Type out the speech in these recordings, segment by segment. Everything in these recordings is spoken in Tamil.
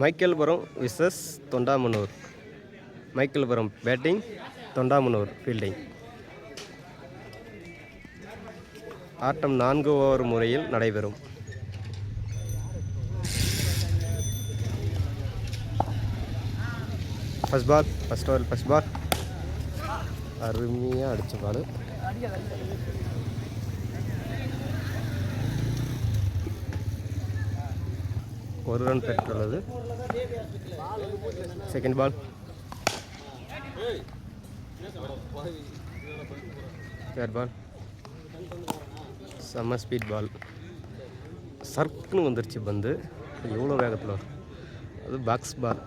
மைக்கேல்புரம் versus Thondamunur. Michaelpuram batting, Thondamunur fielding. ஆட்டம் 4 ஓவர் முறையில் நடைபெறும். First ball, first over, first ball. அருமையாக அடித்த பால். ஒரு ரன் பெற்றுள்ளது. Second ball, third ball. செம்ம ஸ்பீட் பால். சர்க்குன்னு வந்துருச்சு பந்து. எவ்வளோ வேகத்தில் வரும். அது box ball.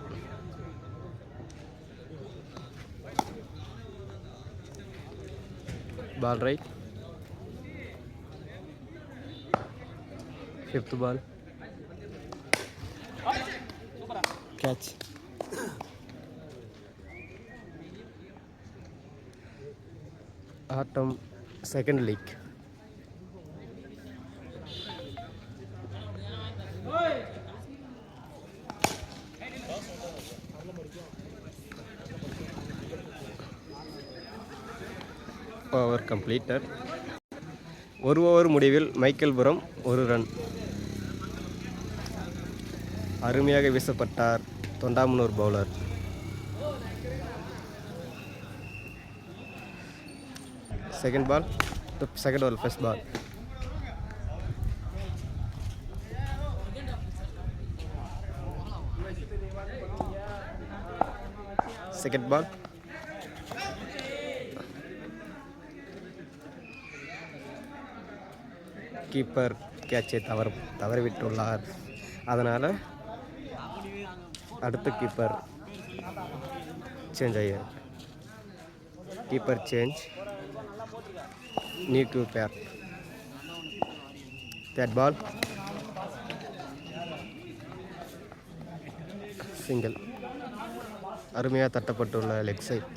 Ball right. Fifth ball, catch. ஆட்டம் செகண்ட் லீக். Over completed. ஒரு ஓவர் முடிவில் மைக்கேல்புரம் 1 ரன். அருமையாக வீசப்பட்டார் Thondamanur bowler. Second ball, second over, first ball. Second ball, keeper கேட்சை தவறிவிட்டுள்ளார். அதனால் அடுத்த கீப்பர் சேஞ்ச் ஆகியார். Keeper change, new keeper. Third ball, single. அருமையாக தட்டப்பட்டுள்ள leg side.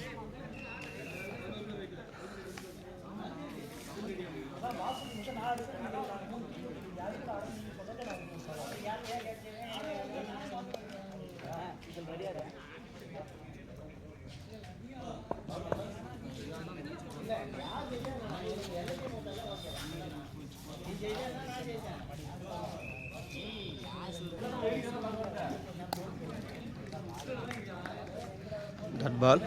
That ball.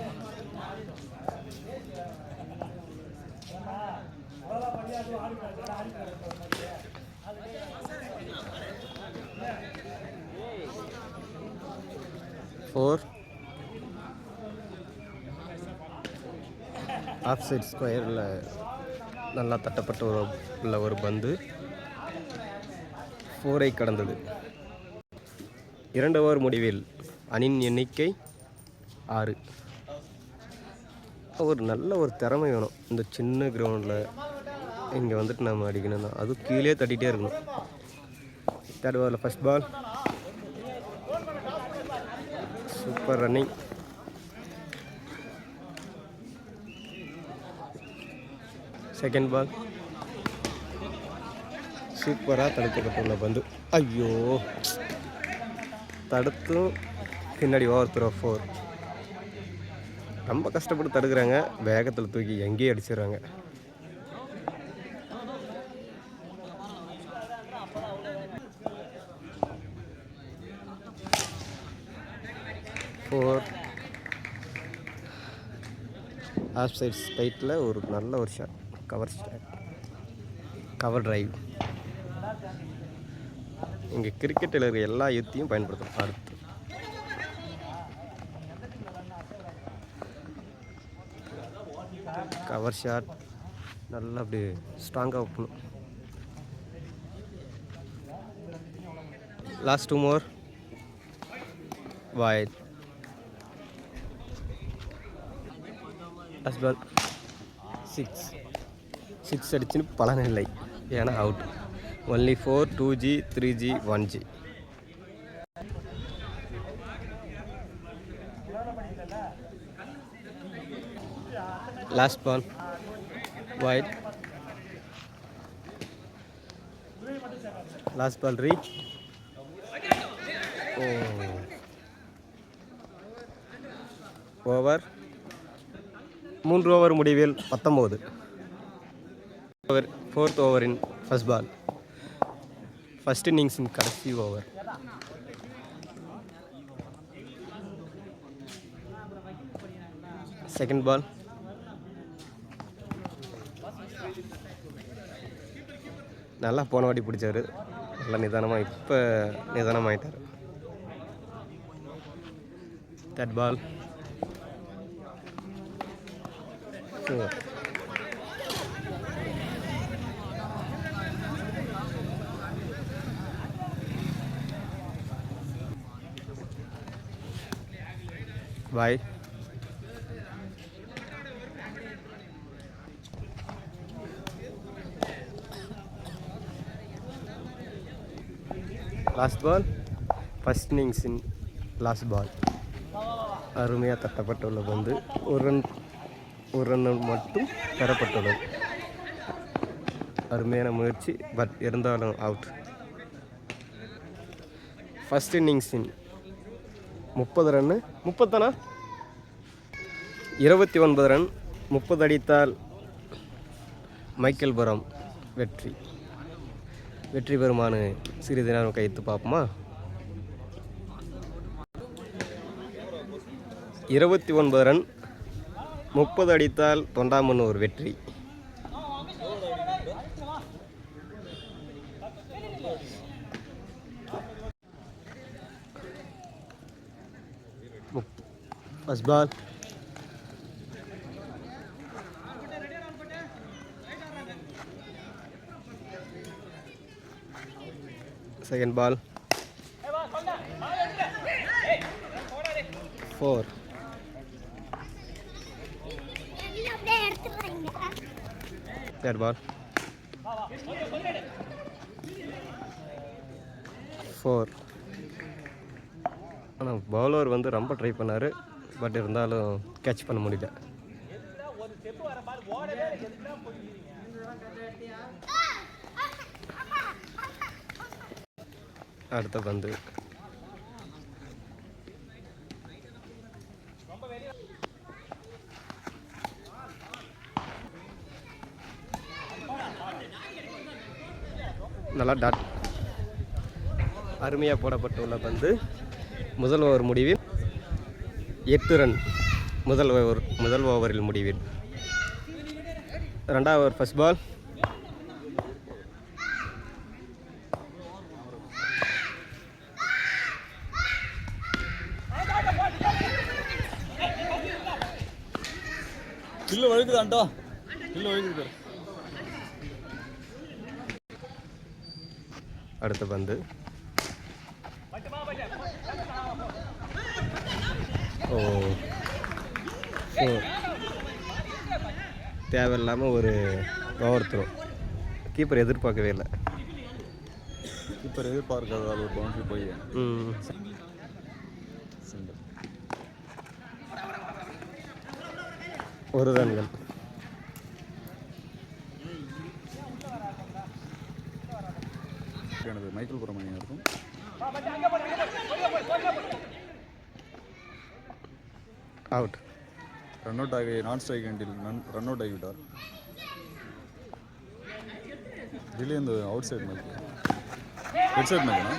Four. Off side ஸ்கொயரில் நல்லா தட்டப்பட்ட ஒரு பந்து 4ஐ கடந்தது. 2 ஓவர் முடிவில் அணியின் எண்ணிக்கை 6. ஒரு நல்ல ஒரு திறமை வேணும் இந்த சின்ன கிரவுண்டில். இங்கே வந்துட்டு நம்ம அடிக்கணும்னா அதுவும் கீழே தட்டிகிட்டே இருக்கணும். தேர்ட் ஓவரில் first ball. Super running. Second ball. சூப்பராக தடுக்கப்பட்டுள்ள பந்து. ஐயோ, தடுத்தும் பின்னாடி ஓவர் த்ரோ 4. ரொம்ப கஷ்டப்பட்டு தடுக்கிறாங்க. வேகத்தில் தூக்கி எங்கேயும் அடிச்சிடுறாங்க. ஆஃப் சைட் ஸ்ட்ரைட்டில் ஒரு நல்ல ஒரு ஷாட். Cover drive. இங்கே கிரிக்கெட்டில் இருக்கிற எல்லா யுத்தியும் பயன்படுத்தும். அடுத்து கவர் ஷாட் நல்லா அப்படி ஸ்ட்ராங்காக வைக்கணும். Last 2 more wide. Last ball 6 அடிச்சுன்னு பலன் இல்லை. ஏன்னா out. Only 4, 2G, 3G, 1G. Last ball wide. Last ball reach. ஓ, ஓவர் 3 ஓவர் முடிவில் 19. ஓவர் 4th ஓவரின் ஃபர்ஸ்ட் பால், ஃபர்ஸ்ட் இன்னிங்ஸின் கடைசி ஓவர். செகண்ட் பால், நல்லா போன வாட்டி பிடிச்சாரு, நல்லா நிதானமாக, இப்போ நிதானமாகிட்டார். Third ball, bye. Last ball, first இன்னிங்ஸின் லாஸ்ட் பால். அருமையாக தட்டப்பட்டுள்ள பந்து ஒரு ரன் மட்டும் பெறப்பட்டுள்ளது. அருமையான முயற்சி, பட் இருந்தாலும் அவுட். ஃபர்ஸ்ட் இன்னிங்ஸின் 30 ரன்னு, 30 தானா, 29 ரன், 30 அடித்தால் மைக்கேல்புரம் வெற்றி பெறுமானு சிறிது நேரம் கைத்து பார்ப்போமா. 29 ரன், 30 அடித்தால் தொண்டாமனூர் வெற்றி. First ball, second ball, 4. Third ball, 4. ஆனால் பவுலர் வந்து ரொம்ப ட்ரை பண்ணார், பட் இருந்தாலும் கேட்ச் பண்ண முடியல. அடுத்த பந்து, நல்லா டாட், அருமையாக போடப்பட்டுள்ள பந்து. முதல் ஓவர் முடிவில் 8 ரன். முதல் ஓவரில் முடிவில். ரெண்டாவது ஓவர் ஃபர்ஸ்ட் பால், அடுத்த பந்து, தேவையில்லாமல் ஒரு ஓவர் த்ரோ. கீப்பர் எதிர்பார்க்கவே இல்லை. கீப்பர் எதிர்பார்க்காத ஒரு பவுண்டரி போய் ஒரு ரன்கள். எனது மைக்கேல்புரம் அணியாக இருக்கும். அவுட். ரன் அவுட் ஆகி நான் ஸ்ட்ரைக் எண்டில் ரன் அவுட் ஆகிவிட்டார். இதுலேயே இந்த out side match, head side மேட்ச்னா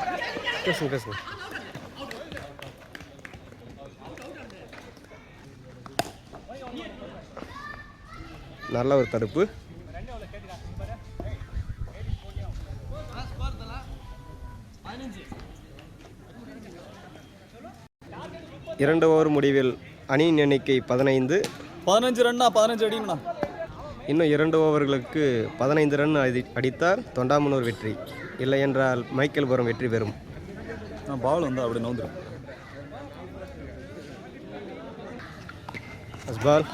பேசுங்க. நல்ல ஒரு தடுப்பு. இரண்டு ஓவர் முடிவில் அணியின் எண்ணிக்கை 15 ரன்னா, 15 அடிங்கண்ணா. இன்னும் 2 ஓவர்களுக்கு 15 ரன் அடித்தால் தொண்டாமனூர் வெற்றி, இல்லை என்றால் மைக்கேல்புரம் வெற்றி பெறும். பால் வந்து அப்படி நவுந்துடும். ஃபர்ஸ்ட் பால்,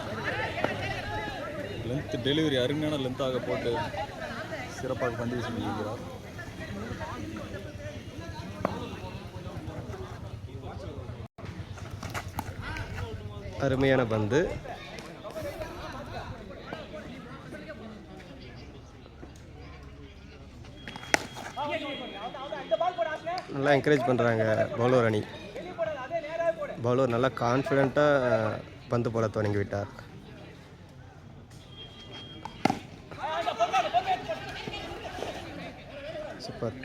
லென்த் டெலிவரி அருமையான லென்த்தாக போட்டு சிறப்பாக பந்து வீசி முடிக்கிறார். அருமையான பந்து. நல்லா என்கரேஜ் பண்ணுறாங்க பவுலர் அணி. பவுலர் நல்லா கான்ஃபிடெண்ட்டாக பந்து போட தொடங்கிவிட்டார். சூப்பர்.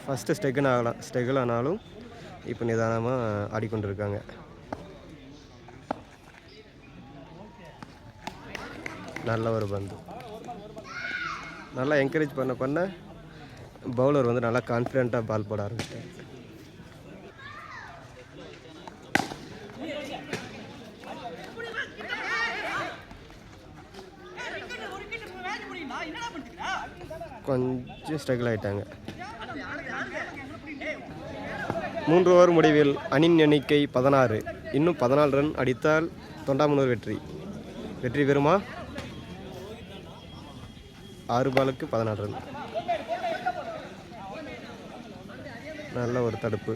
ஃபஸ்ட்டு ஸ்டெகில் ஆனாலும் இப்போ நிதானமாக ஆடிக்கொண்டிருக்காங்க. நல்ல ஒரு பந்து. நல்லா என்கரேஜ் பண்ண பவுலர் வந்து நல்லா கான்ஃபிடெண்ட்டாக பால் போட ஆரம்பிச்சார். கொஞ்சம் ஸ்ட்ரகிள் ஆகிட்டாங்க. 3 ஓவர் முடிவில் அணியின் எண்ணிக்கை 16. இன்னும் 14 ரன் அடித்தால் தொண்டாமுனூர் வெற்றி பெறுமா? 6 பாலுக்கு 14 ரன். நல்ல ஒரு தடுப்பு.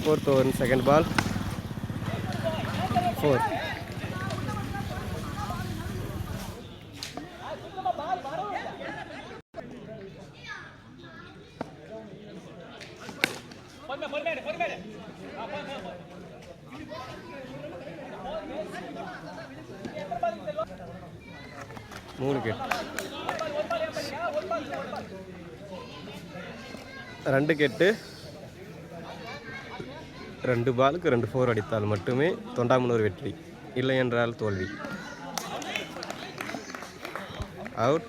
Fourth over second ball 4. மூணு கேட் 2 கேட்டு 2 பாலுக்கு 2 4 அடித்தால் மட்டுமே தொண்டாமுனூர் வெற்றி, இல்லை என்றால் தோல்வி. அவுட்.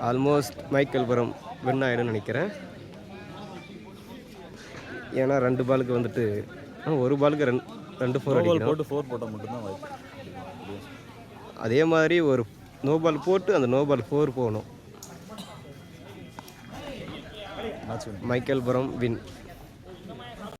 ஆல்மோஸ்ட் மைக்கேல்புரம் வின் ஆகிடும்னு நினைக்கிறேன். ஏன்னா 2 பாலுக்கு வந்துட்டு 1 பாலுக்கு 2 4 அடிக்கணும். போட்டு 4 போட்டால் மட்டும்தான் வாய்ப்பு. அதே மாதிரி ஒரு நோ பால் போட்டு அந்த நோ பால் 4 போகணும். மைக்கேல்புரம் வின்.